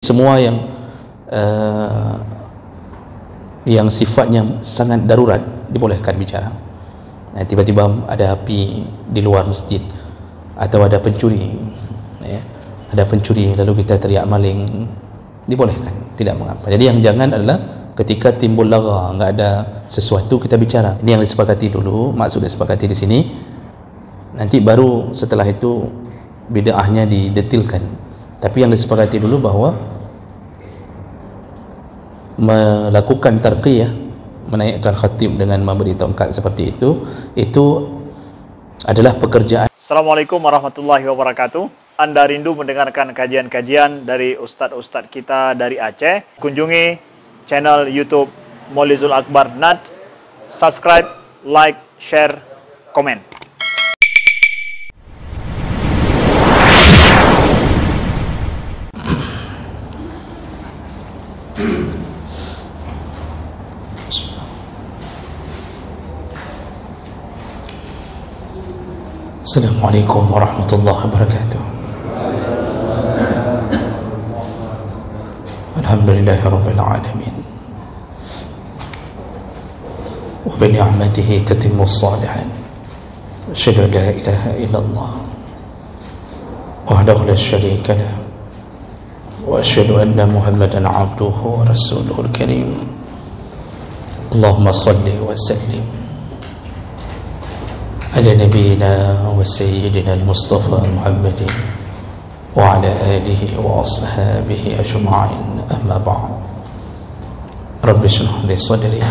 Semua yang sifatnya sangat darurat dibolehkan bicara. Tiba-tiba ada api di luar masjid atau ada pencuri, ada pencuri lalu kita teriak maling, dibolehkan, tidak mengapa. Jadi yang jangan adalah ketika timbul lara, enggak ada sesuatu kita bicara. Ini yang disepakati dulu, maksud disepakati di sini. Nanti baru setelah itu bid'ahnya didetilkan. Tapi yang disepakati dulu bahwa melakukan tarqiyah, menaikkan khatib dengan memberi tongkat seperti itu adalah pekerjaan. Assalamualaikum warahmatullahi wabarakatuh. Anda rindu mendengarkan kajian-kajian dari ustadz-ustadz kita dari Aceh? Kunjungi channel YouTube Maulizul Akbar NAD. Subscribe, like, share, komen. Assalamualaikum warahmatullahi wabarakatuh. Alhamdulillahirabbil alamin. Wa bi ni'matihi tatimmu shalihan. Asyhadu an la ilaha illallah wahdahu la syarika lah. Wa asyhadu anna Muhammadan 'abduhu wa rasuluhul karim. Allahumma shalli wa sallim على نبينا وسيدنا المصطفى محمد وعلى آله وأصحابه أجمعين. أما بعد، رب اشرح لي صدري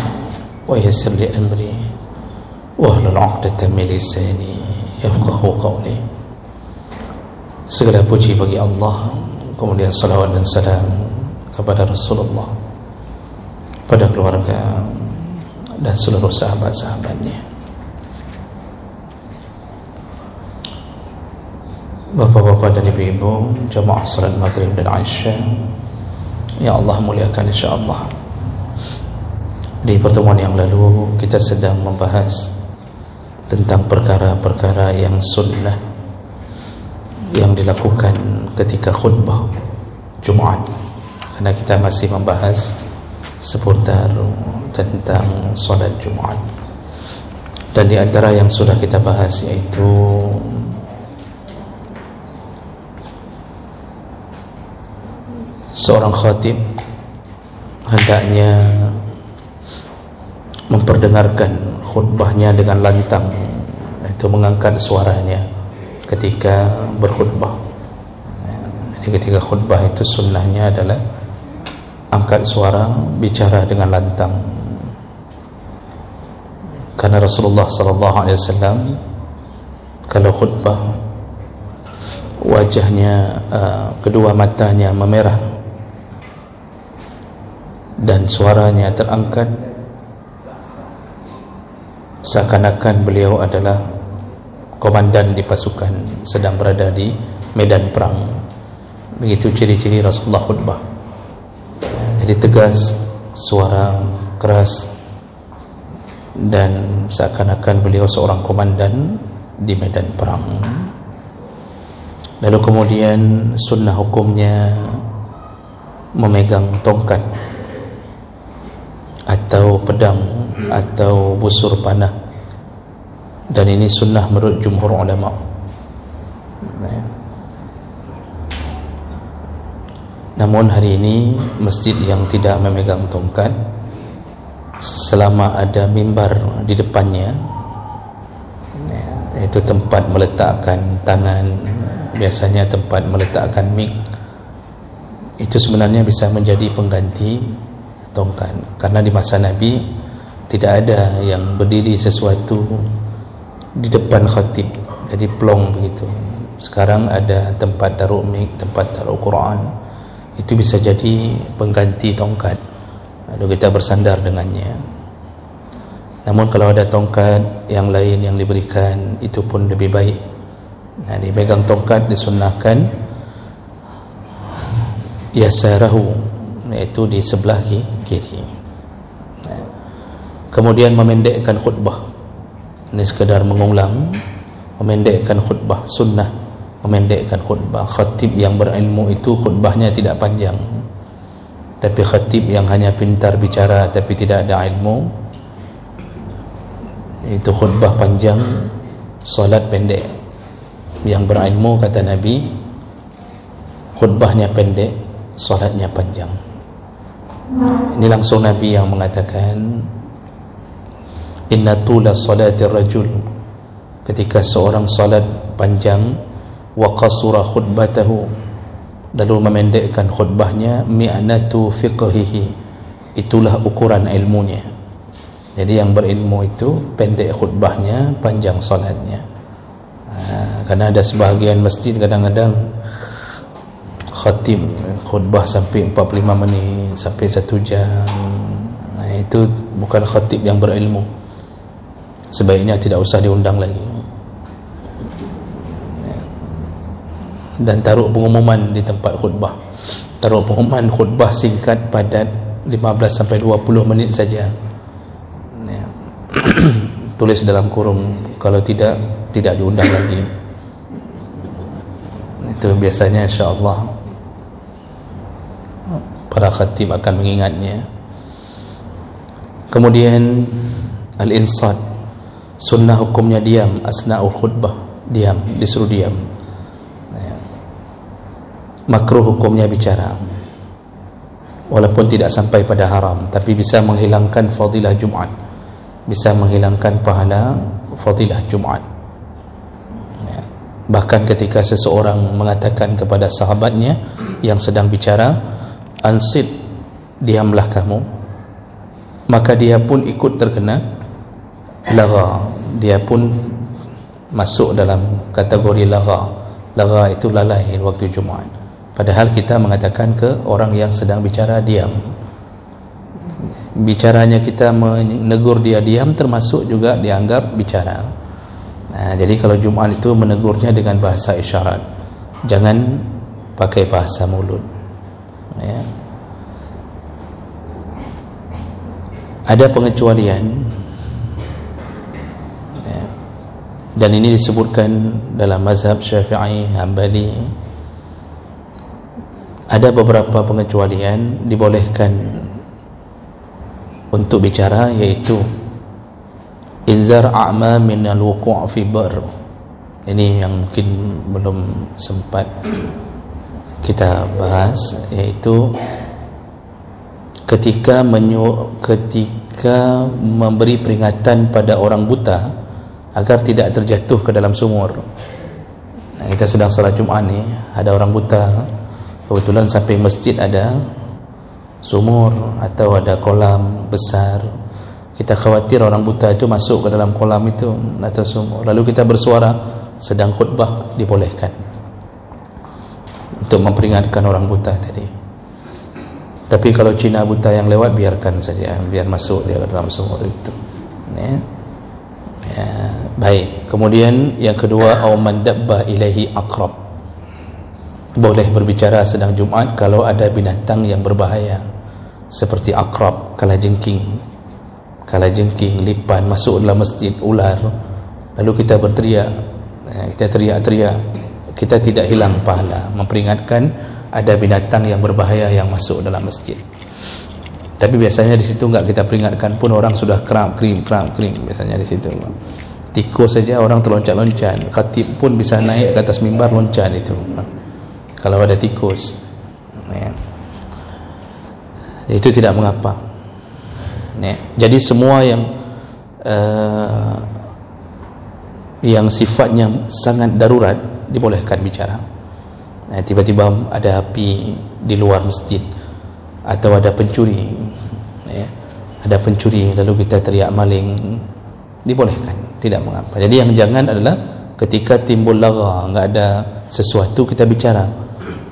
ويسر لي أمري واحلل عقدة من لساني يفقهوا قولي. Segala puji bagi Allah, kemudian salawat dan salam kepada Rasulullah, pada keluarga dan seluruh sahabat-sahabatnya. Bapak-bapak dan ibu-ibu, jamaah salat maghrib dan isya, ya Allah muliakan insyaAllah. Di pertemuan yang lalu kita sedang membahas tentang perkara-perkara yang sunnah yang dilakukan ketika khutbah Jumat, karena kita masih membahas seputar tentang salat Jumat. Dan di antara yang sudah kita bahas yaitu seorang khatib hendaknya memperdengarkan khutbahnya dengan lantang, itu mengangkat suaranya ketika berkhutbah. Jadi ketika khutbah itu sunnahnya adalah angkat suara, bicara dengan lantang. Karena Rasulullah SAW kalau khutbah wajahnya, kedua matanya memerah dan suaranya terangkat, seakan-akan beliau adalah komandan di pasukan sedang berada di medan perang. Begitu ciri-ciri Rasulullah khutbah. Jadi tegas, suara keras, dan seakan-akan beliau seorang komandan di medan perang. Lalu kemudian sunnah hukumnya memegang tongkat atau pedang atau busur panah, dan ini sunnah menurut jumhur ulama. Namun hari ini masjid yang tidak memegang tongkat, selama ada mimbar di depannya, itu tempat meletakkan tangan, biasanya tempat meletakkan mic, itu sebenarnya bisa menjadi pengganti tongkat. Karena di masa Nabi tidak ada yang berdiri sesuatu di depan khatib, jadi plong begitu. Sekarang ada tempat taruh mic, tempat taruh Quran, itu bisa jadi pengganti tongkat, lalu kita bersandar dengannya. Namun kalau ada tongkat yang lain yang diberikan, itu pun lebih baik. Nah, dipegang tongkat disunnahkan yasarahu, yaitu di sebelah kiri. Kemudian memendekkan khutbah, ini sekadar mengulang, memendekkan khutbah, sunnah memendekkan khutbah. Khatib yang berilmu itu khutbahnya tidak panjang, Tapi khatib yang hanya pintar bicara tapi tidak ada ilmu, itu khutbah panjang, solat pendek. Yang berilmu, kata Nabi, khutbahnya pendek, solatnya panjang. Ini langsung Nabi yang mengatakan, inna tula salatir rajul, ketika seorang salat panjang, wa qasura khutbatahu, lalu memendekkan khutbahnya, mi'natu fiqhihi, itulah ukuran ilmunya. Jadi yang berilmu itu pendek khutbahnya, panjang salatnya. Karena ada sebahagian masjid kadang-kadang khatib khutbah sampai 45 menit, sampai 1 jam. Itu bukan khatib yang berilmu. Sebaiknya tidak usah diundang lagi. Dan taruh pengumuman di tempat khutbah. Taruh pengumuman khutbah singkat, padat, 15 sampai 20 menit saja. Tulis dalam kurung, kalau tidak diundang lagi. Itu biasanya insya-Allah para khatib akan mengingatnya. Kemudian al-insat, sunnah hukumnya diam asna'ul khutbah, diam, disuruh diam. Makruh hukumnya bicara, walaupun tidak sampai pada haram, tapi bisa menghilangkan fadilah Jumat, bisa menghilangkan pahala fadilah Jumat. Bahkan ketika seseorang mengatakan kepada sahabatnya yang sedang bicara, ansit, diamlah kamu, maka dia pun ikut terkena lagha, dia pun masuk dalam kategori lagha. Lagha itu lalai waktu Jumat, padahal kita mengatakan ke orang yang sedang bicara diam. Bicaranya kita menegur dia diam termasuk juga dianggap bicara. Jadi kalau Jumat itu menegurnya dengan bahasa isyarat, jangan pakai bahasa mulut. Ada pengecualian, dan ini disebutkan dalam mazhab Syafi'i, Hambali. Ada beberapa pengecualian dibolehkan untuk bicara, yaitu inzar a'ma min al-wuqu' fi bar. Ini yang mungkin belum sempat kita bahas, yaitu ketika memberi peringatan pada orang buta agar tidak terjatuh ke dalam sumur. Kita sedang salat Jumat ni, ada orang buta, kebetulan sampai masjid ada sumur atau ada kolam besar. Kita khawatir orang buta itu masuk ke dalam kolam itu atau sumur, lalu kita bersuara sedang khutbah, dibolehkan untuk memperingatkan orang buta tadi. Tapi kalau Cina buta yang lewat, biarkan saja, biar masuk dia ke dalam sumur itu. Baik. Kemudian yang kedua, au man dabba ilaihi aqrab, boleh berbicara sedang Jumat kalau ada binatang yang berbahaya seperti aqrab, kalajengking, lipan masuk dalam masjid, ular, lalu kita berteriak, kita teriak-teriak, kita tidak hilang pahala memperingatkan ada binatang yang berbahaya yang masuk dalam masjid. Tapi biasanya di situ enggak kita peringatkan pun, orang sudah kram krim biasanya di situ. Tikus saja orang terloncat-loncat, khatib pun bisa naik ke atas mimbar loncat itu kalau ada tikus. Itu tidak mengapa. Jadi semua yang sifatnya sangat darurat dibolehkan bicara. Tiba-tiba ada api di luar masjid, atau ada pencuri, ada pencuri lalu kita teriak maling, dibolehkan, tidak mengapa. Jadi yang jangan adalah ketika timbul lagha, enggak ada sesuatu kita bicara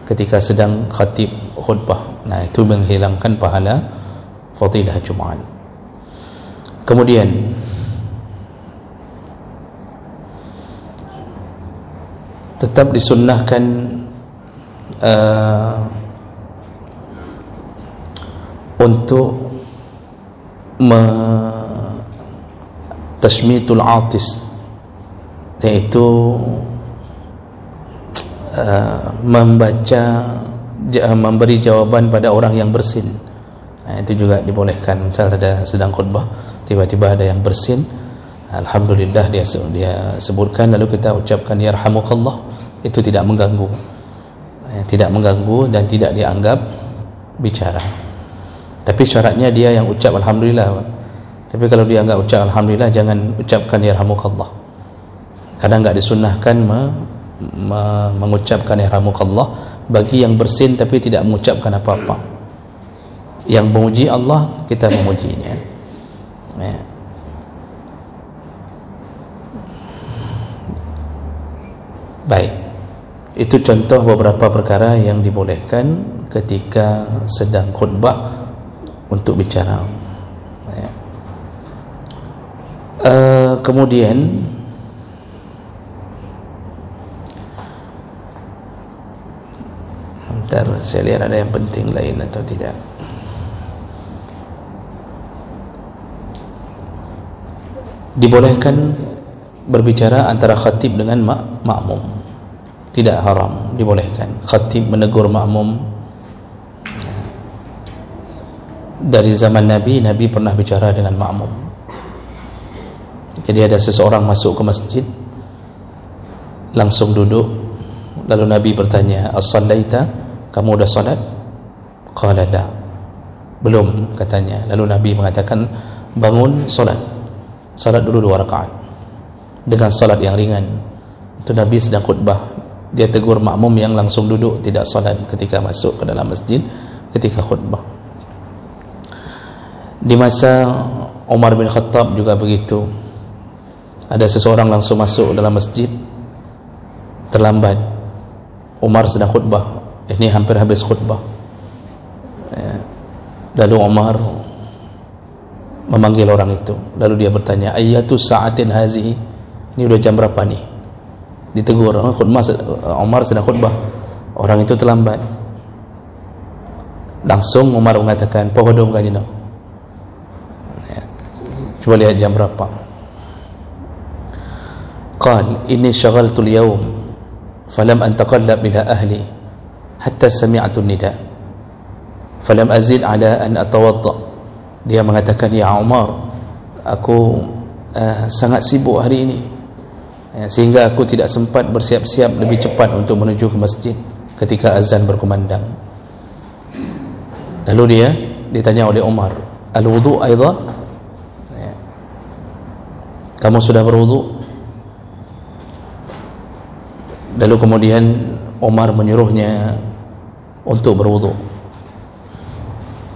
ketika sedang khatib khutbah. Itu menghilangkan pahala fadilah Jumat. Kemudian tetap disunnahkan untuk tashmitul atis, yaitu membaca memberi jawaban pada orang yang bersin. Itu juga dibolehkan. Misal ada sedang khutbah, tiba-tiba ada yang bersin, alhamdulillah dia sebutkan, lalu kita ucapkan yarhamukallah. Itu tidak mengganggu, tidak mengganggu dan tidak dianggap bicara. Tapi syaratnya dia yang ucap alhamdulillah. Tapi kalau dia enggak ucap alhamdulillah, jangan ucapkan yarhamukallah, karena enggak disunnahkan mengucapkan yarhamukallah bagi yang bersin tapi tidak mengucapkan apa-apa. Yang memuji Allah, kita memujinya. Ya. Baik, itu contoh beberapa perkara yang dibolehkan ketika sedang khutbah untuk bicara. Ya. Kemudian bentar, saya lihat ada yang penting lain atau tidak. Dibolehkan berbicara antara khatib dengan makmum, tidak haram, dibolehkan. Khatib menegur makmum. Dari zaman Nabi pernah bicara dengan makmum. Jadi ada seseorang masuk ke masjid, langsung duduk, lalu Nabi bertanya, as-sallaita, kamu sudah salat? Qala la, belum, katanya. Lalu Nabi mengatakan, bangun salat, salat dulu 2 rakaat dengan salat yang ringan. Itu Nabi sedang khutbah, dia tegur makmum yang langsung duduk tidak salat ketika masuk ke dalam masjid ketika khutbah. Di masa Umar bin Khattab juga begitu. Ada seseorang langsung masuk dalam masjid terlambat. Umar sedang khutbah, ini hampir habis khutbah. Lalu Umar memanggil orang itu, lalu dia bertanya, ayyatu sa'atin hazihi, ini udah jam berapa nih? Ditegur. Umar sedang khutbah, orang itu terlambat. Langsung Umar mengatakan, pohodom kajino, coba lihat jam berapa. Qal inni syaghaltul yawm falam antaqallab ila ahli hatta sami'tu nida falam azid ala an atawadda. Dia mengatakan, ya Umar, aku sangat sibuk hari ini, sehingga aku tidak sempat bersiap-siap lebih cepat untuk menuju ke masjid ketika azan berkumandang. Lalu dia ditanya oleh Umar, al-wudu aidan, kamu sudah berwudu? Lalu kemudian Umar menyuruhnya untuk berwudu.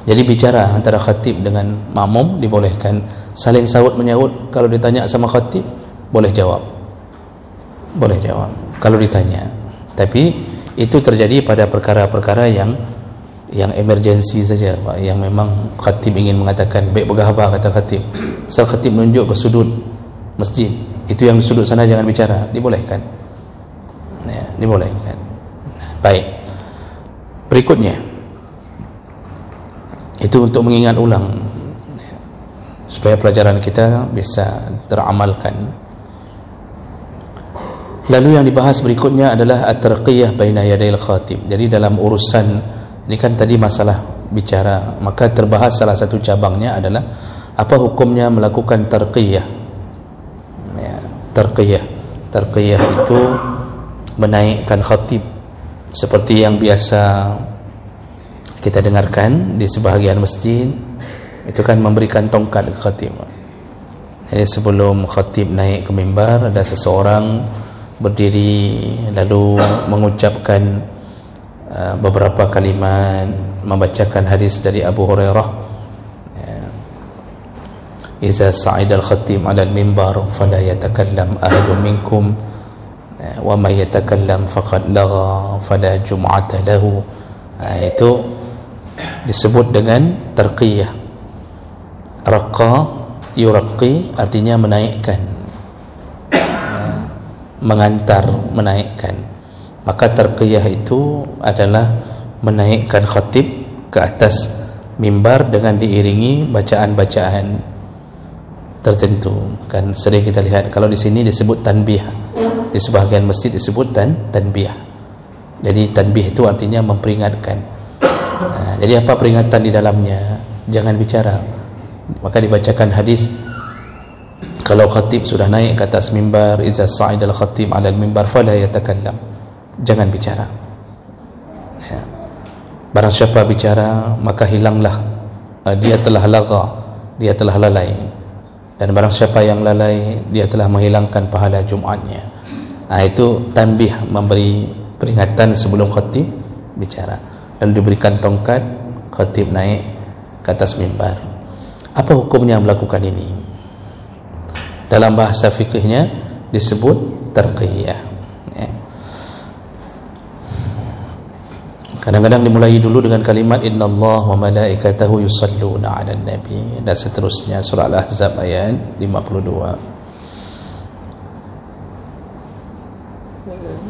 Jadi bicara antara khatib dengan makmum dibolehkan. Saling sahut menyahut. Kalau ditanya sama khatib, boleh jawab, boleh jawab kalau ditanya. Tapi itu terjadi pada perkara-perkara yang emergensi saja, Pak, yang memang khatib ingin mengatakan, baik bergahabar, kata khatib. Asal khatib menunjuk ke sudut masjid, itu yang di sudut sana jangan bicara, dibolehkan. Ya, dibolehkan. Baik, berikutnya itu untuk mengingat ulang supaya pelajaran kita bisa teramalkan. Lalu yang dibahas berikutnya adalah at-tarqiyah baina yadayil khatib. Jadi dalam urusan ini kan tadi masalah bicara, maka terbahas salah satu cabangnya adalah apa hukumnya melakukan tarqiyah. Ya, tarqiyah itu menaikkan khatib seperti yang biasa kita dengarkan di sebahagian masjid. Itu kan memberikan tongkat ke khatib. Jadi sebelum khatib naik ke mimbar, ada seseorang berdiri lalu mengucapkan beberapa kalimat, membacakan hadis dari Abu Hurairah, iza sa'idal khatib 'alal mimbar fala yatakallam ahadun minkum wa may yatakallam faqad lagha fala jum'ata lahu. Itu disebut dengan tarqiyah. Raqa yuraqi artinya menaikkan, mengantar, menaikkan. Maka tarqiyah itu adalah menaikkan khatib ke atas mimbar dengan diiringi bacaan-bacaan tertentu. Kan sering kita lihat, kalau di sini disebut tanbih, di sebahagian masjid disebut tanbih, Jadi tanbih itu artinya memperingatkan. Jadi apa peringatan di dalamnya? Jangan bicara. Maka dibacakan hadis, kalau khatib sudah naik ke atas mimbar, iza sa'idal khatib 'ala al-mimbar fala yatakallam, jangan bicara. Ya. Barang siapa bicara maka hilanglah, dia telah lagha, dia telah lalai. Dan barang siapa yang lalai, dia telah menghilangkan pahala Jumatnya. Itu tanbih, memberi peringatan sebelum khatib bicara. Lalu diberikan tongkat, khatib naik ke atas mimbar. Apa hukumnya melakukan ini? Dalam bahasa fikihnya disebut tarqiyah. Kadang-kadang dimulai dulu dengan kalimat innallaha wa malaikatahu yusalluna 'alan nabi, dan seterusnya, surah Al-Ahzab ayat 52.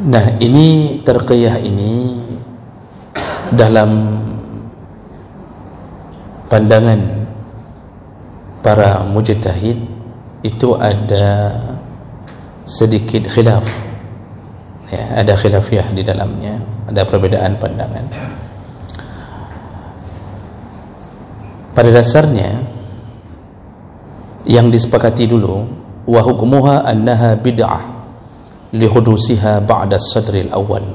Nah, ini tarqiyah ini dalam pandangan para mujtahid itu ada sedikit khilaf, ya, ada khilafiyah di dalamnya, ada perbedaan pandangan. Pada dasarnya yang disepakati dulu, wa hukmuha annaha bid'ah li hudusiha ba'da as-sadr al-awwal.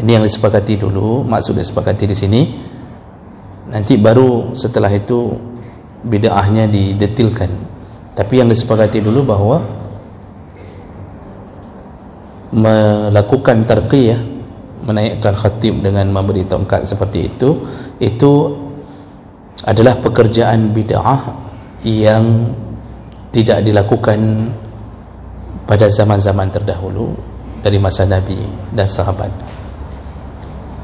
Ini yang disepakati dulu, maksud disepakati di sini. Nanti baru setelah itu bid'ahnya didetilkan. Tapi yang disepakati dulu bahwa melakukan tarqiyah, menaikkan khatib dengan memberi tongkat seperti itu adalah pekerjaan bid'ah yang tidak dilakukan pada zaman-zaman terdahulu dari masa Nabi dan sahabat.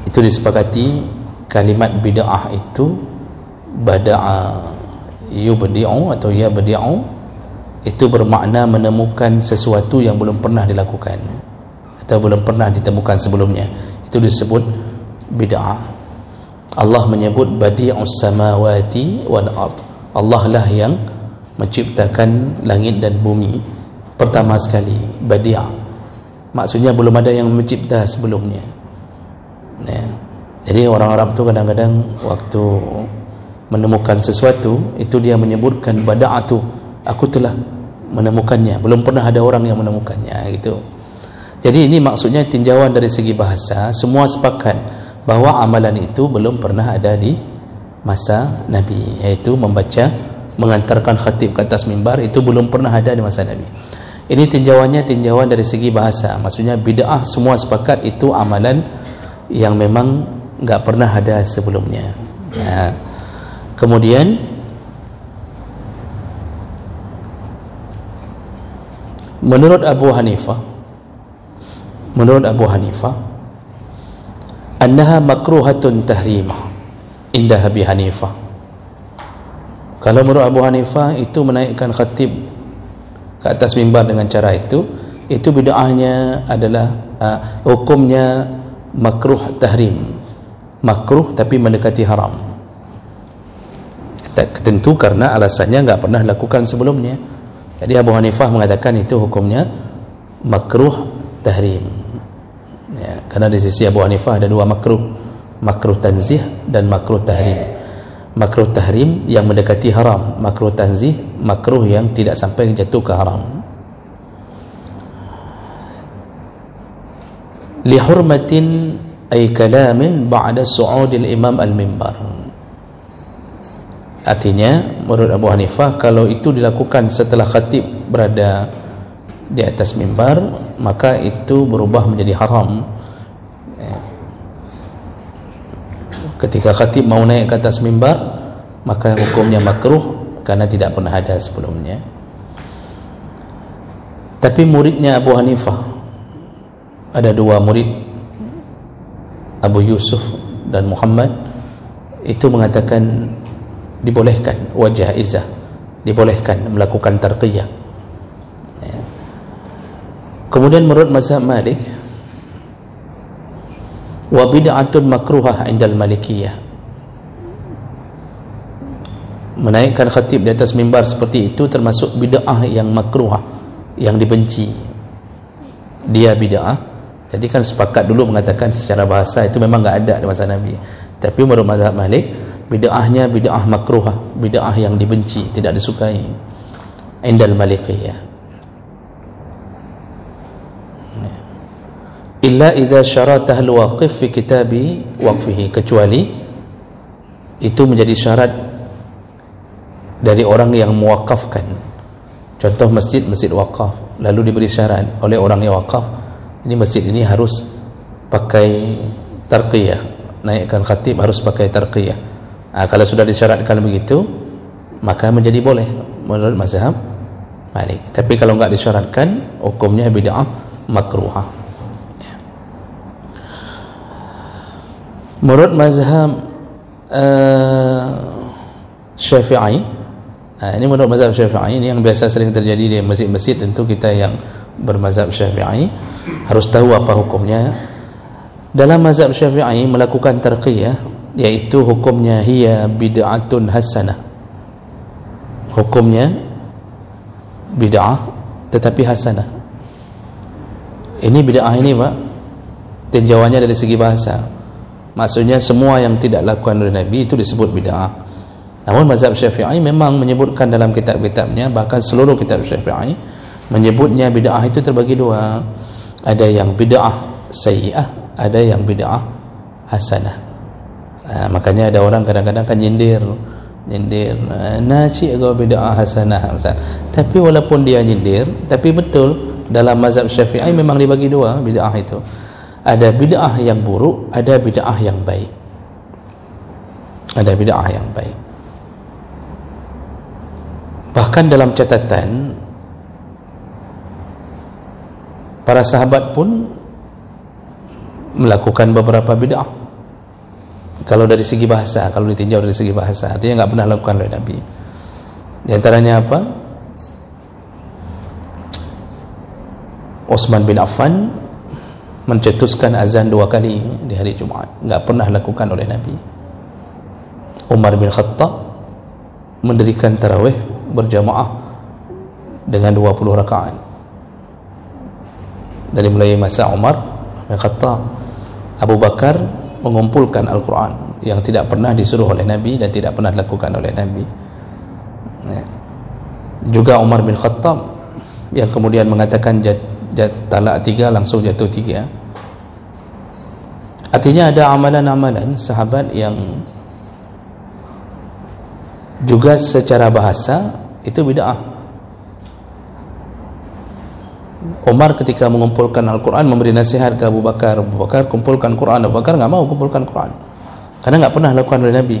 Itu disepakati kalimat bid'ah itu bada'a yubdi'u atau yabdi'u, itu bermakna menemukan sesuatu yang belum pernah dilakukan atau belum pernah ditemukan sebelumnya. Itu disebut bid'ah. Allah menyebut badi'us samawati wal ard. Allah lah yang menciptakan langit dan bumi pertama sekali. Badi', maksudnya belum ada yang mencipta sebelumnya. Ya. Jadi orang Arab tu kadang-kadang waktu menemukan sesuatu itu dia menyebutkan bada'atu, aku telah menemukannya, belum pernah ada orang yang menemukannya, gitu. Jadi ini maksudnya tinjauan dari segi bahasa, semua sepakat bahwa amalan itu belum pernah ada di masa Nabi, yaitu mengantarkan khatib ke atas mimbar, itu belum pernah ada di masa Nabi. Ini tinjauannya tinjauan dari segi bahasa, maksudnya bid'ah semua sepakat itu amalan yang memang enggak pernah ada sebelumnya. Ya. Kemudian menurut Abu Hanifah annaha makruhatun tahrimah indah Abi Hanifah. Kalau menurut Abu Hanifah itu menaikkan khatib ke atas mimbar dengan cara itu bid'ahnya adalah hukumnya makruh tahrim, makruh tapi mendekati haram. Tentu karena alasannya enggak pernah lakukan sebelumnya. Jadi Abu Hanifah mengatakan itu hukumnya makruh tahrim. Ya, karena di sisi Abu Hanifah ada dua makruh, makruh tanzih dan makruh tahrim. Makruh tahrim yang mendekati haram, makruh tanzih makruh yang tidak sampai jatuh ke haram. Li hurmatin ay kalamin ba'da su'udil imam al-mimbar. Artinya menurut Abu Hanifah kalau itu dilakukan setelah khatib berada di atas mimbar, maka itu berubah menjadi haram. Ketika khatib mau naik ke atas mimbar, maka hukumnya makruh karena tidak pernah ada sebelumnya. Tapi muridnya Abu Hanifah, ada dua murid, Abu Yusuf dan Muhammad, itu mengatakan dibolehkan, wajah izah, dibolehkan melakukan tarqiyah. Ya. Kemudian menurut mazhab Malik, wa bid'atun makruhah indal Malikiyah, menaikkan khatib di atas mimbar seperti itu termasuk bid'ah yang makruhah, yang dibenci. Dia bid'ah Jadi kan sepakat dulu mengatakan secara bahasa itu memang enggak ada di masa Nabi. Tapi menurut mazhab Malik, bid'ahnya bid'ah makruhah, bid'ah yang dibenci, tidak disukai. Indal Malikiyah. Illa idza syarataha al-waqif fi kitabi waqfihi, kecuali itu menjadi syarat dari orang yang mewakafkan. Contoh masjid wakaf, lalu diberi syarat oleh orang yang wakaf, ini masjid ini harus pakai tarqiyah, naikkan khatib harus pakai tarqiyah. Kalau sudah disyaratkan begitu, maka menjadi boleh menurut mazhab Malik. Tapi kalau enggak disyaratkan, hukumnya bid'ah makruhah. Menurut mazhab Syafi'i, ini menurut mazhab Syafi'i, ini yang biasa sering terjadi di masjid-masjid. Tentu kita yang bermazhab Syafi'i harus tahu apa hukumnya. Dalam mazhab Syafi'i, melakukan tarqiyah yaitu hukumnya hiya bid'atun hasanah, hukumnya bid'ah tetapi hasanah. Ini bid'ah ini Pak, tinjauannya dari segi bahasa, maksudnya semua yang tidak lakukan oleh Nabi itu disebut bid'ah. Namun mazhab Syafi'i memang menyebutkan dalam kitab-kitabnya, bahkan seluruh kitab Syafi'i menyebutnya bid'ah itu terbagi dua. Ada yang bid'ah sayyi'ah, ada yang bid'ah hasanah. Makanya ada orang kadang-kadang kan nyindir naci agak bid'ah hasanah misal. Tapi walaupun dia nyindir, tapi betul dalam mazhab Syafi'i memang dibagi dua bid'ah itu. Ada bid'ah yang buruk, ada bid'ah yang baik. Ada bid'ah yang baik. Bahkan dalam catatan para sahabat pun melakukan beberapa bid'ah. Kalau dari segi bahasa, kalau ditinjau dari segi bahasa, artinya enggak pernah lakukan oleh Nabi. Di antaranya apa? Utsman bin Affan mencetuskan azan 2 kali di hari Jumaat, enggak pernah lakukan oleh Nabi. Umar bin Khattab mendirikan tarawih berjamaah dengan 20 rakaat. Dari mulai masa Umar bin Khattab, Abu Bakar mengumpulkan Al-Quran yang tidak pernah disuruh oleh Nabi dan tidak pernah dilakukan oleh Nabi. Juga Umar bin Khattab yang kemudian mengatakan talak 3 langsung jatuh 3. Artinya ada amalan-amalan sahabat yang juga secara bahasa itu bid'ah. Umar ketika mengumpulkan Al-Quran memberi nasihat ke Abu Bakar, Abu Bakar kumpulkan Quran. Abu Bakar enggak mau kumpulkan Quran karena enggak pernah lakukan oleh Nabi.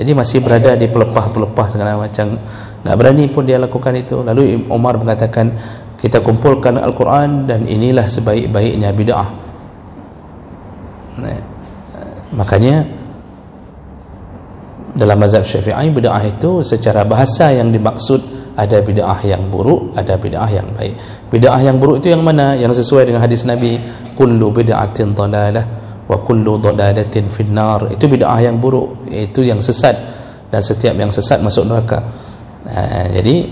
Jadi masih berada di pelepah-pelepah segala macam, enggak berani pun dia lakukan itu. Lalu Umar mengatakan, kita kumpulkan Al-Quran dan inilah sebaik-baiknya bid'ah. Makanya dalam mazhab Syafi'i, bid'ah itu secara bahasa yang dimaksud ada bid'ah yang buruk, ada bid'ah yang baik. Bid'ah yang buruk itu yang mana? Yang sesuai dengan hadis Nabi, kullu bid'atin dhalalah wa kullu dhalalatin finnar. Itu bid'ah yang buruk, itu yang sesat, dan setiap yang sesat masuk neraka. Jadi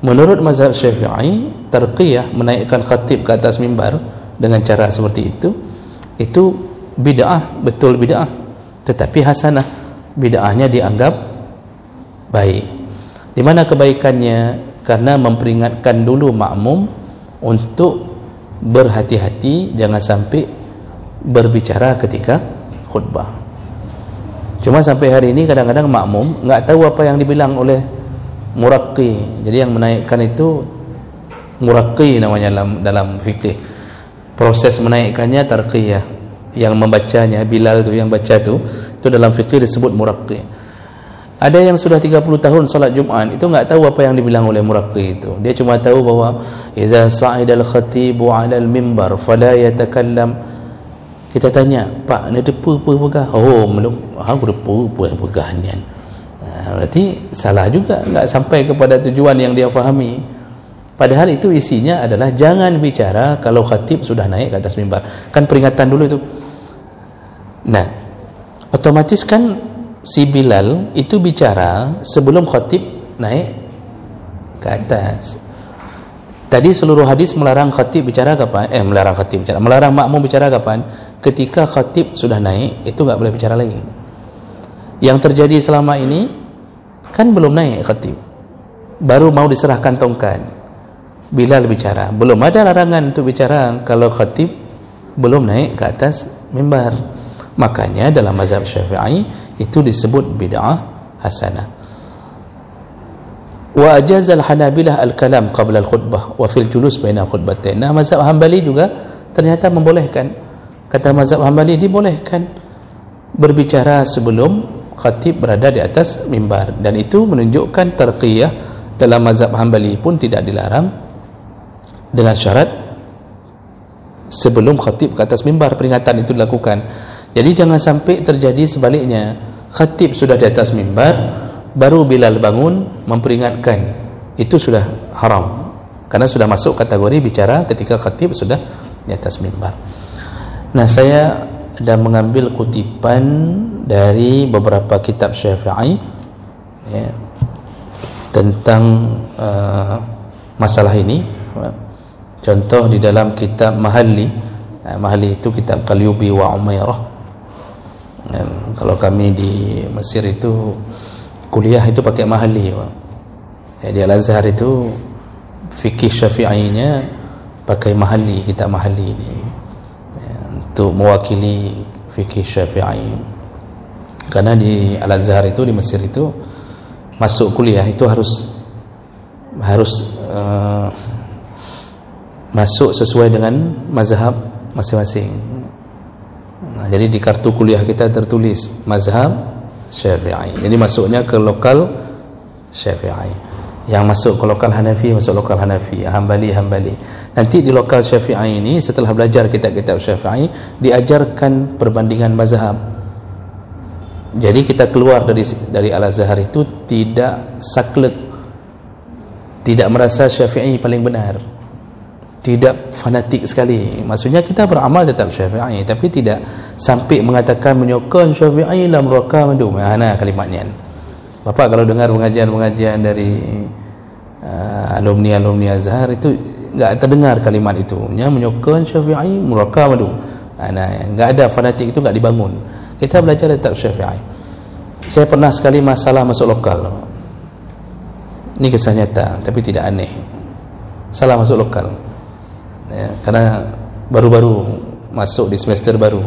menurut mazhab Syafi'i, tarqiyah, menaikkan khatib ke atas mimbar dengan cara seperti itu bid'ah, betul bid'ah, tetapi hasanah. Bid'ahnya dianggap baik. Di mana kebaikannya? Karena memperingatkan dulu makmum untuk berhati-hati jangan sampai berbicara ketika khutbah. Cuma sampai hari ini kadang-kadang makmum enggak tahu apa yang dibilang oleh muraqqi. Jadi yang menaikkan itu muraqqi namanya dalam fikih. Proses menaikkannya tarqiyah. Yang membacanya Bilal itu yang baca itu dalam fikih disebut muraqqi. Ada yang sudah 30 tahun salat Jumat itu enggak tahu apa yang dibilang oleh muraqqi itu. Dia cuma tahu bahwa iza sa'idal khatibu 'alal mimbar fala yatakallam. Kita tanya, Pak, ni depa apa pegah? Oh, aku depa pegahan. Berarti salah juga, enggak sampai kepada tujuan yang dia fahami. Padahal itu isinya adalah jangan bicara kalau khatib sudah naik ke atas mimbar. Kan peringatan dulu itu. Nah, otomatis kan si Bilal itu bicara sebelum khatib naik ke atas. Tadi seluruh hadis melarang khatib bicara kapan? Melarang makmum bicara kapan? Ketika khatib sudah naik, itu enggak boleh bicara lagi. Yang terjadi selama ini kan belum naik khatib, baru mau diserahkan tongkat, Bilal bicara. Belum ada larangan untuk bicara kalau khatib belum naik ke atas mimbar. Makanya dalam mazhab Syafi'i itu disebut bid'ah hasanah. Wa ajaza al-Hanabilah al-kalam qabla al-khutbah wa fil julus baina al-khutbatain. Nah, mazhab Hambali juga ternyata membolehkan. Kata mazhab Hambali dibolehkan berbicara sebelum khatib berada di atas mimbar, dan itu menunjukkan tarqiyah dalam mazhab Hambali pun tidak dilarang dengan syarat sebelum khatib ke atas mimbar peringatan itu dilakukan. Jadi jangan sampai terjadi sebaliknya, khatib sudah di atas mimbar baru Bilal bangun memperingatkan, itu sudah haram karena sudah masuk kategori bicara ketika khatib sudah di atas mimbar. Nah, saya ada mengambil kutipan dari beberapa kitab Syafi'i ya, tentang masalah ini. Contoh di dalam kitab Mahalli. Mahalli itu kitab Qalyubi wa Umairah. Kalau kami di Mesir itu kuliah itu pakai Mahalli. Di Al-Azhar itu fikih Syafi'inya pakai Mahalli, kitab Mahalli ini ya, untuk mewakili fikih Syafi'i. Karena di Al-Azhar itu di Mesir itu masuk kuliah itu harus masuk sesuai dengan mazhab masing-masing. Nah, jadi di kartu kuliah kita tertulis mazhab Syafi'i. Jadi masuknya ke lokal Syafi'i. Yang masuk ke lokal Hanafi masuk lokal Hanafi, Hambali. Nanti di lokal Syafi'i ini setelah belajar kitab-kitab Syafi'i diajarkan perbandingan mazhab. Jadi kita keluar dari Al-Azhar itu tidak saklek, tidak merasa Syafi'i paling benar, tidak fanatik sekali. Maksudnya kita beramal tetap Syafi'i, tapi tidak sampai mengatakan menyokong Syafi'i dalam raka madu. Mana kalimatnya? Bapak kalau dengar pengajian-pengajian dari alumni Azhar itu enggak terdengar kalimat itu. Nya menyokong Syafi'i raka madu. Enggak ada fanatik itu, enggak dibangun. Kita belajar tetap Syafi'i. Saya pernah sekali masalah masuk lokal. Ini kisah nyata, tapi tidak aneh. Salah masuk lokal. Ya, karena baru-baru masuk di semester baru.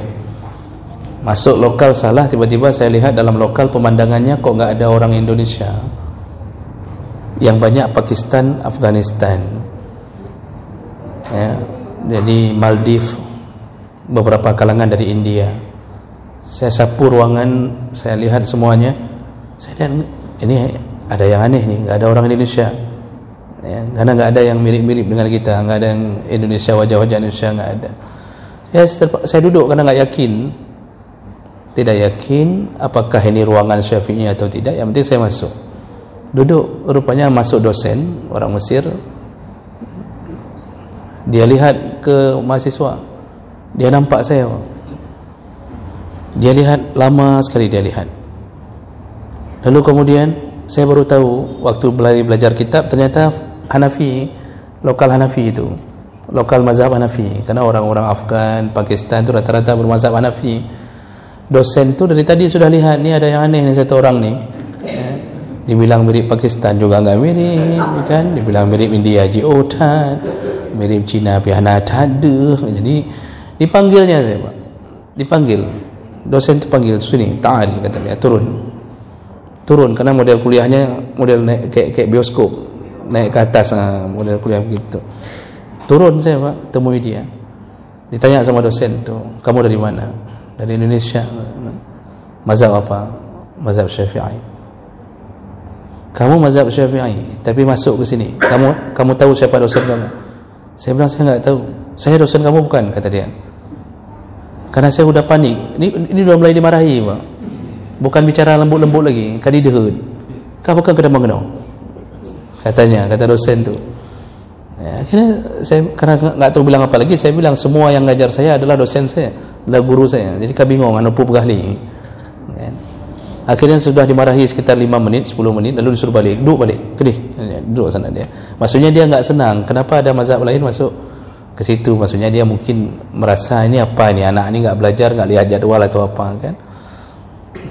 Masuk lokal salah, tiba-tiba saya lihat dalam lokal pemandangannya kok enggak ada orang Indonesia. Yang banyak Pakistan, Afghanistan. Ya, jadi Maldives, beberapa kalangan dari India. Saya sapu ruangan, saya lihat semuanya. Saya lihat ini ada yang aneh nih, enggak ada orang Indonesia. Ya, karena enggak ada yang mirip-mirip dengan kita, enggak ada yang Indonesia, wajah-wajah Indonesia enggak ada. Saya duduk karena enggak yakin. Tidak yakin apakah ini ruangan Syafi'i atau tidak. Yang penting saya masuk. Duduk, rupanya masuk dosen orang Mesir. Dia lihat ke mahasiswa. Dia nampak saya. Dia lihat lama sekali dia lihat. Lalu kemudian saya baru tahu waktu belajar kitab ternyata Hanafi, lokal Hanafi itu. Lokal mazhab Hanafi. Karena orang-orang Afgan, Pakistan itu rata-rata bermazhab Hanafi. Dosen tu dari tadi sudah lihat ni ada yang aneh ni satu orang ni. Dibilang mirip Pakistan juga enggak mirip kan, dibilang mirip India tak, mirip Cina Piana tak ada. Jadi dipanggilnya saya, Pak. Dipanggil. Dosen tu panggil sini, ta'al kata dia, turun karena model kuliahnya model naik kayak bioskop, naik ke atas model kuliah begitu. Turun saya, Pak, temui dia. Ditanya sama dosen tu, kamu dari mana? Dari Indonesia. Mazhab apa? Mazhab Syafi'i. Kamu mazhab Syafi'i, tapi masuk ke sini. Kamu tahu siapa dosen kamu? Saya bilang saya enggak tahu. Saya dosen kamu bukan, kata dia. Karena saya sudah panik. Ini sudah mulai dimarahi, Pak. Bukan bicara lembut-lembut lagi, kadi dehut. Kau bukan kena mengenal. Katanya, kata dosen tu. Ya, akhirnya saya karena enggak tahu bilang apa lagi, saya bilang semua yang ngajar saya adalah dosen saya, adalah guru saya. Jadi kau bingung anu pegahli. Ya. Akhirnya sudah dimarahi sekitar 5 menit, 10 menit, lalu disuruh balik, duduk balik, kedih, duduk sana dia. Maksudnya dia enggak senang, kenapa ada mazhab lain masuk ke situ? Maksudnya dia mungkin merasa ini apa ini, anak ini enggak belajar, enggak lihat jadual atau apa kan.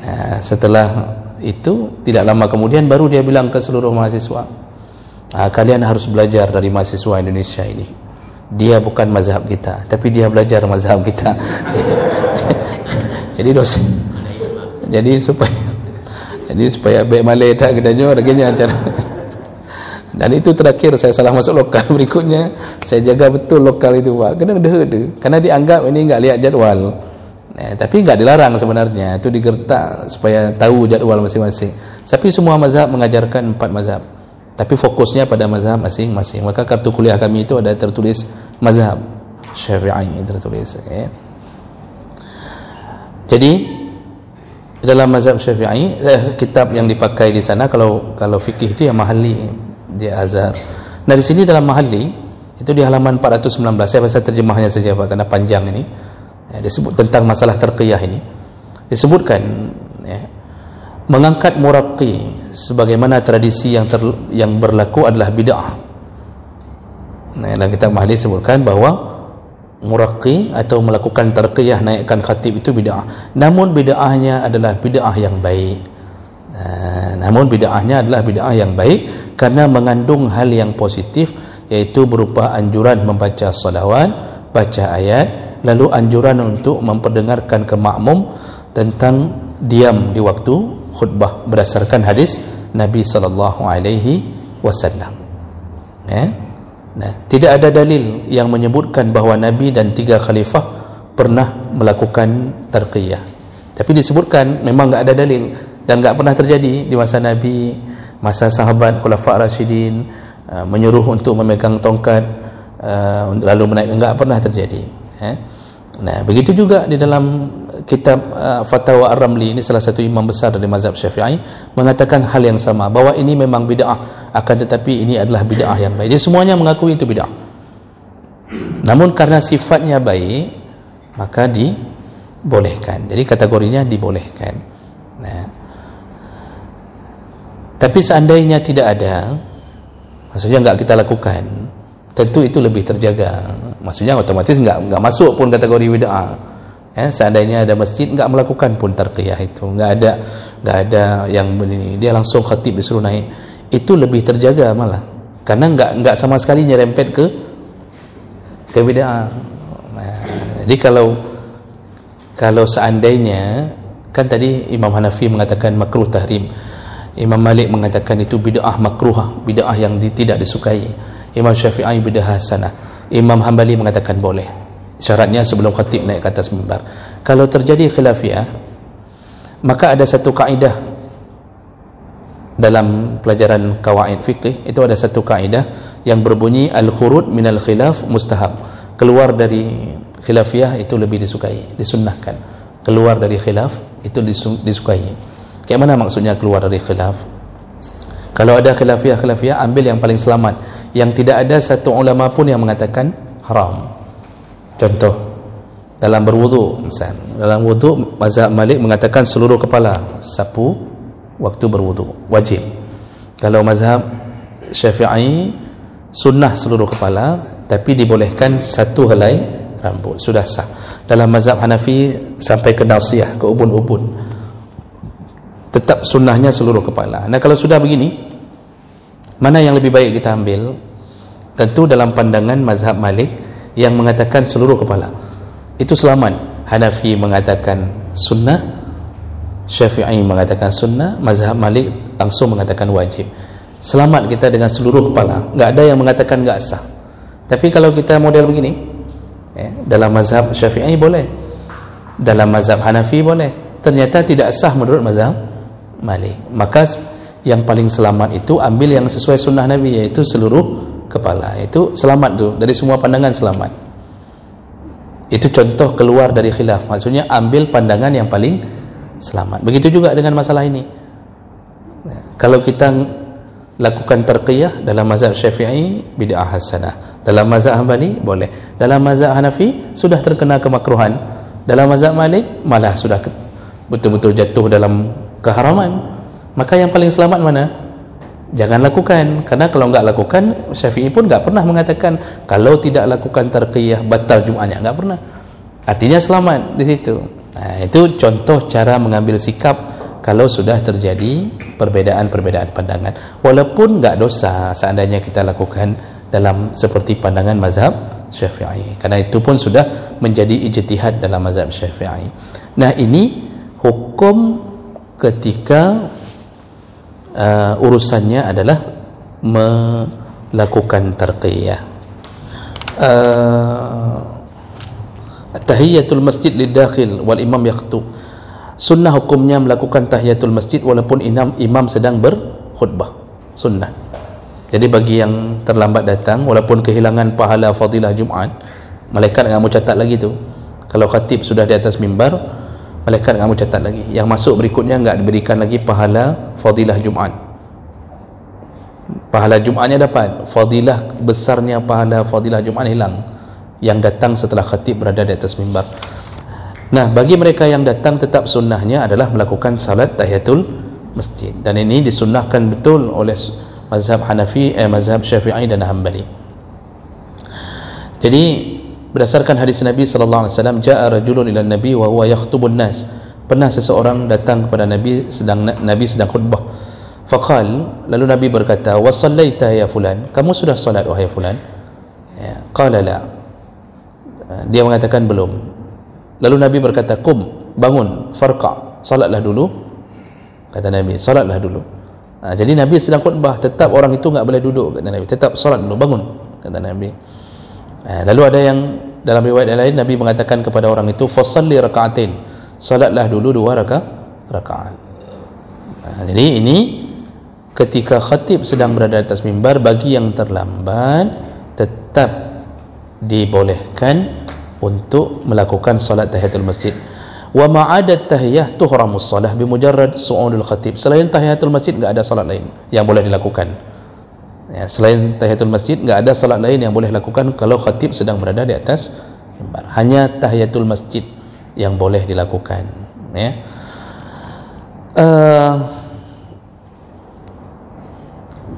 Nah, setelah itu tidak lama kemudian baru dia bilang ke seluruh mahasiswa, kalian harus belajar dari mahasiswa Indonesia ini. Dia bukan mazhab kita, tapi dia belajar mazhab kita. Jadi dosen. Jadi supaya baik malai tak kedanya reganya cara. Dan itu terakhir saya salah masuk lokal, berikutnya saya jaga betul lokal itu Pak. Karena dianggap ini enggak lihat jadual. Tapi enggak dilarang sebenarnya, itu digertak supaya tahu jadual masing-masing. Tapi semua mazhab mengajarkan 4 mazhab. Tapi fokusnya pada mazhab masing-masing. Maka kartu kuliah kami itu ada tertulis mazhab Syafi'i tertulis. Okay. Jadi dalam mazhab Syafi'i, kitab yang dipakai di sana kalau fikih itu yang Mahalli di Azhar. Nah di sini dalam Mahalli itu di halaman 419, saya baca terjemahnya saja Pak karena panjang ini. Disebut tentang masalah tarqiyah ini. Disebutkan mengangkat muraqqi sebagaimana tradisi yang berlaku adalah bid'ah. Nah, dalam kitab Mahalli disebutkan bahwa muraqqi atau melakukan tarqiyah naikkan khatib itu bid'ah. Namun bid'ahnya adalah bid'ah yang baik. Karena mengandung hal yang positif, yaitu berupa anjuran membaca salawat, baca ayat, lalu anjuran untuk memperdengarkan ke makmum tentang diam di waktu khutbah berdasarkan hadis Nabi sallallahu alaihi wasallam. Nah, tidak ada dalil yang menyebutkan bahawa Nabi dan 3 khalifah pernah melakukan tarqiyah. Tapi disebutkan memang enggak ada dalil dan enggak pernah terjadi di masa Nabi, masa sahabat khulafa' rasyidin menyuruh untuk memegang tongkat lalu menaik, enggak pernah terjadi. Nah, begitu juga di dalam kitab Fatwa Ar-Ramli, ini salah satu imam besar dari mazhab Syafi'i, mengatakan hal yang sama, bahwa ini memang bid'ah, akan tetapi ini adalah bid'ah yang baik. Dia semuanya mengakui itu bid'ah. Namun karena sifatnya baik, maka dibolehkan. Jadi kategorinya dibolehkan. Nah, tapi seandainya tidak ada, maksudnya enggak kita lakukan, tentu itu lebih terjaga. Maksudnya otomatis enggak masuk pun kategori bid'ah. Seandainya ada masjid enggak melakukan pun tarqiyah itu, enggak ada yang begini, dia langsung khatib disuruh naik, itu lebih terjaga malah, karena enggak sama sekali nyerempet ke bid'ah. Nah, jadi kalau seandainya, kan tadi Imam Hanafi mengatakan makruh tahrim, Imam Malik mengatakan itu bid'ah makruhah, bid'ah yang tidak disukai, Imam Syafi'i bid'ah hasanah, Imam Hambali mengatakan boleh, syaratnya sebelum khatib naik ke atas mimbar. Kalau terjadi khilafiyah, maka ada satu kaedah dalam pelajaran qawaid fikih, itu ada satu kaedah yang berbunyi al-khurud minal khilaf mustahab. Keluar dari khilafiyah itu lebih disukai, disunnahkan. Keluar dari khilaf itu disukai. Kayak mana maksudnya keluar dari khilaf? Kalau ada khilafiyah, ambil yang paling selamat, yang tidak ada satu ulama pun yang mengatakan haram. Contoh, dalam berwudu, misalnya dalam wudu mazhab Malik mengatakan seluruh kepala sapu waktu berwudu wajib. Kalau mazhab Syafi'i sunnah seluruh kepala, tapi dibolehkan satu helai rambut, sudah sah. Dalam mazhab Hanafi sampai ke nasiyah, ke ubun-ubun, tetap sunnahnya seluruh kepala. Nah, kalau sudah begini, mana yang lebih baik kita ambil? Tentu dalam pandangan mazhab Malik yang mengatakan seluruh kepala itu selamat. Hanafi mengatakan sunnah, Syafi'i mengatakan sunnah, mazhab Malik langsung mengatakan wajib. Selamat kita dengan seluruh kepala, enggak ada yang mengatakan enggak sah. Tapi kalau kita model begini, dalam mazhab Syafi'i boleh, dalam mazhab Hanafi boleh, ternyata tidak sah menurut mazhab Malik, maka yang paling selamat itu ambil yang sesuai sunnah Nabi, yaitu seluruh kepala. Itu selamat tuh, dari semua pandangan selamat. Itu contoh keluar dari khilaf, maksudnya ambil pandangan yang paling selamat. Begitu juga dengan masalah ini. Kalau kita lakukan tarqiyah dalam mazhab Syafi'i bid'ah hasanah, dalam mazhab Hambali boleh, dalam mazhab Hanafi sudah terkena kemakruhan, dalam mazhab Malik malah sudah betul-betul jatuh dalam keharaman. Maka yang paling selamat mana? Jangan lakukan. Karena kalau enggak lakukan, Syafi'i pun enggak pernah mengatakan kalau tidak lakukan tarqiyah batal Jumatnya, enggak pernah. Artinya selamat di situ. Nah, itu contoh cara mengambil sikap kalau sudah terjadi perbedaan-perbedaan pandangan. Walaupun enggak dosa seandainya kita lakukan dalam seperti pandangan mazhab Syafi'i. Karena itu pun sudah menjadi ijtihad dalam mazhab Syafi'i. Nah, ini hukum ketika urusannya adalah melakukan tarqiyah. Tahiyatul masjid lidakhil wal imam yakhutub. Sunnah hukumnya melakukan tahiyatul masjid walaupun imam sedang berkhutbah. Sunnah. Jadi bagi yang terlambat datang, walaupun kehilangan pahala fadilah Jumaat, malaikat enggak mau catat lagi tu. Kalau khatib sudah di atas mimbar, malaikat enggak mau catat lagi. Yang masuk berikutnya enggak diberikan lagi pahala fadilah Jumaat. Pahala Jumaatnya dapat, fadilah besarnya pahala fadilah Jumaat hilang. Yang datang setelah khatib berada di atas mimbar. Nah, bagi mereka yang datang tetap sunnahnya adalah melakukan salat tahiyatul masjid. Dan ini disunnahkan betul oleh mazhab Hanafi, mazhab Syafi'i dan Hanbali. Jadi berdasarkan hadis Nabi sallallahu alaihi wasallam, jaa rajulun ila nabi wa huwa yakhtubun nas. Pernah seseorang datang kepada Nabi sedang khutbah. Faqal, lalu Nabi berkata, "Wa sallaita ya fulan?" Kamu sudah salat wahai fulan? Ya, qala la. Dia mengatakan belum. Lalu Nabi berkata, "Qum, bangun, farqa, salatlah dulu." Kata Nabi, "Salatlah dulu." Jadi Nabi sedang khutbah, tetap orang itu enggak boleh duduk, kata Nabi. Tetap salat dulu, bangun, kata Nabi. Lalu ada yang dalam riwayat lain Nabi mengatakan kepada orang itu, "Fasalli raka'atain." Salatlah dulu 2 rakaat. Jadi ini ketika khatib sedang berada di atas mimbar, bagi yang terlambat tetap dibolehkan untuk melakukan salat tahiyatul masjid. Wa ma'adat tahiyah tuhramus salah bimujarrad su'udul khatib. Selain tahiyatul masjid enggak ada salat lain yang boleh dilakukan. Ya, selain tahiyatul masjid enggak ada salat lain yang boleh dilakukan kalau khatib sedang berada di atas mimbar. Hanya tahiyatul masjid yang boleh dilakukan, ya.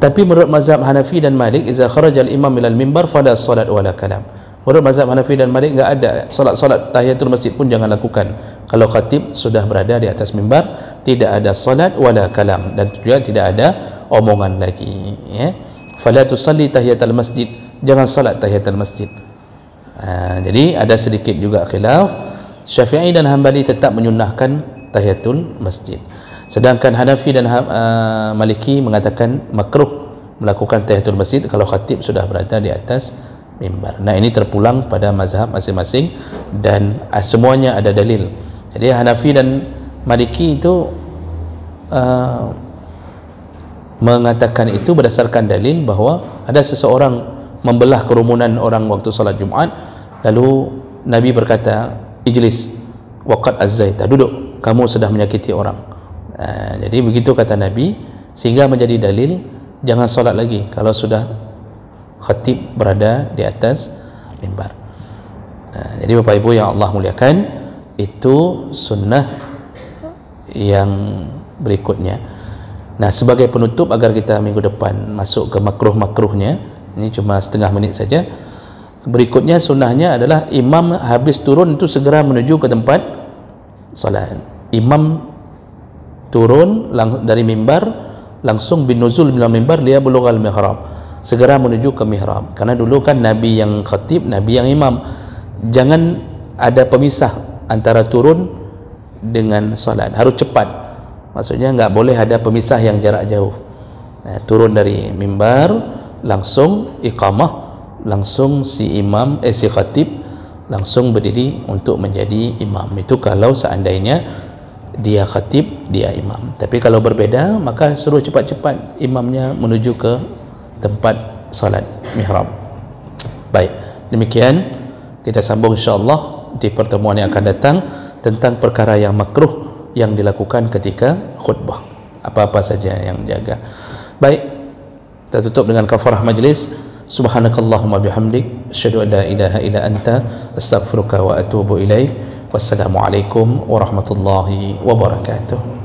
Tapi menurut mazhab Hanafi dan Malik, iza kharajal imam ilal mimbar fala salat wala kalam. Menurut mazhab Hanafi dan Malik enggak ada salat tahiyatul masjid pun jangan lakukan. Kalau khatib sudah berada di atas mimbar, tidak ada salat wala kalam, dan juga tidak ada omongan lagi, ya. Fala tusalli tahiyatul masjid, jangan salat tahiyatul masjid. Jadi ada sedikit juga khilaf. Syafi'i dan Hanbali tetap menyunnahkan tahiyatul masjid. Sedangkan Hanafi dan Maliki mengatakan makruh melakukan tahiyatul masjid kalau khatib sudah berada di atas mimbar. Nah, ini terpulang pada mazhab masing-masing dan semuanya ada dalil. Jadi Hanafi dan Maliki itu mengatakan itu berdasarkan dalil bahwa ada seseorang membelah kerumunan orang waktu salat Jumaat, lalu Nabi berkata, "Ijlis waqad azzaita." Duduk, kamu sudah menyakiti orang. Jadi begitu kata Nabi, sehingga menjadi dalil jangan salat lagi kalau sudah khatib berada di atas mimbar. Jadi Bapak Ibu yang Allah muliakan, itu sunnah yang berikutnya. Nah, sebagai penutup agar kita minggu depan masuk ke makruh-makruhnya, ini cuma setengah menit saja. Berikutnya sunnahnya adalah imam habis turun itu segera menuju ke tempat salat. Imam turun dari mimbar, langsung binuzul minal mimbar dia bulughal mihrab, segera menuju ke mihrab. Karena dulu kan Nabi yang khatib, Nabi yang imam. Jangan ada pemisah antara turun dengan salat, harus cepat. Maksudnya enggak boleh ada pemisah yang jarak jauh. Turun dari mimbar, langsung iqamah, langsung si imam si khatib langsung berdiri untuk menjadi imam. Itu kalau seandainya dia khatib, dia imam. Tapi kalau berbeda, maka suruh cepat-cepat imamnya menuju ke tempat salat mihrab. Baik, demikian kita sambung insyaAllah di pertemuan yang akan datang tentang perkara yang makruh yang dilakukan ketika khutbah, apa-apa saja yang jaga. Baik, kita tutup dengan kafarah majlis. Subhanakallahumma bihamdik, asyhadu an la ilaha illa anta, astaghfiruka wa atubu ilaik. Wassalamualaikum warahmatullahi wabarakatuh.